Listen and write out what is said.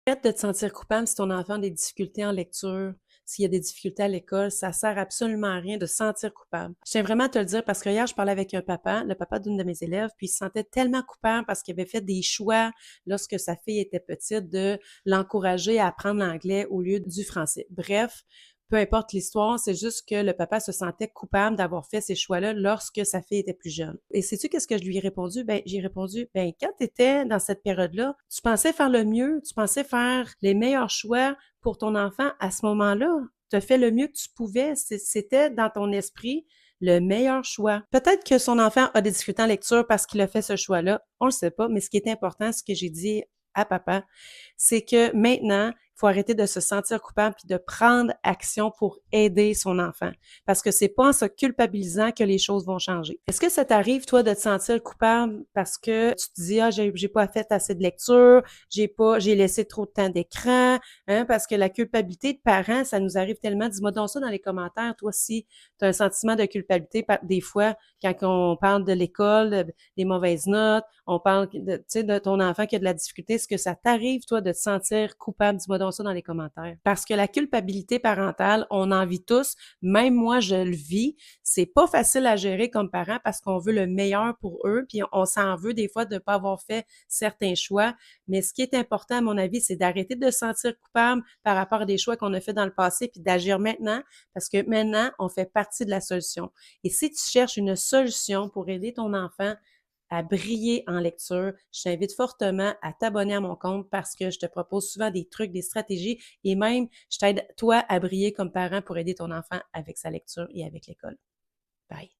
Arrête de te sentir coupable si ton enfant a des difficultés en lecture, s'il y a des difficultés à l'école, ça sert absolument à rien de se sentir coupable. Je tiens vraiment à te le dire parce que hier, je parlais avec un papa, le papa d'une de mes élèves, puis il se sentait tellement coupable parce qu'il avait fait des choix lorsque sa fille était petite de l'encourager à apprendre l'anglais au lieu du français. Bref, peu importe l'histoire, c'est juste que le papa se sentait coupable d'avoir fait ces choix-là lorsque sa fille était plus jeune. Et sais-tu qu'est-ce que je lui ai répondu? Ben, j'ai répondu, ben, quand tu étais dans cette période-là, tu pensais faire le mieux, tu pensais faire les meilleurs choix pour ton enfant à ce moment-là. Tu as fait le mieux que tu pouvais. C'était dans ton esprit le meilleur choix. Peut-être que son enfant a des difficultés en lecture parce qu'il a fait ce choix-là. On le sait pas, mais ce qui est important, ce que j'ai dit à papa, c'est que maintenant, il faut arrêter de se sentir coupable puis de prendre action pour aider son enfant. Parce que c'est pas en se culpabilisant que les choses vont changer. Est-ce que ça t'arrive, toi, de te sentir coupable parce que tu te dis, ah, j'ai pas fait assez de lecture, j'ai laissé trop de temps d'écran, hein, parce que la culpabilité de parents, ça nous arrive tellement. Dis-moi donc ça dans les commentaires, toi, si tu as un sentiment de culpabilité des fois quand on parle de l'école, des mauvaises notes, on parle de, tu sais, de ton enfant qui a de la difficulté. Est-ce que ça t'arrive, toi, de te sentir coupable? Dis-moi donc ça dans les commentaires. Parce que la culpabilité parentale, on en vit tous. Même moi, je le vis. C'est pas facile à gérer comme parent parce qu'on veut le meilleur pour eux, puis on s'en veut des fois de ne pas avoir fait certains choix. Mais ce qui est important, à mon avis, c'est d'arrêter de se sentir coupable par rapport à des choix qu'on a fait dans le passé, puis d'agir maintenant, parce que maintenant, on fait partie de la solution. Et si tu cherches une solution pour aider ton enfant à briller en lecture, je t'invite fortement à t'abonner à mon compte parce que je te propose souvent des trucs, des stratégies et même je t'aide toi à briller comme parent pour aider ton enfant avec sa lecture et avec l'école. Bye.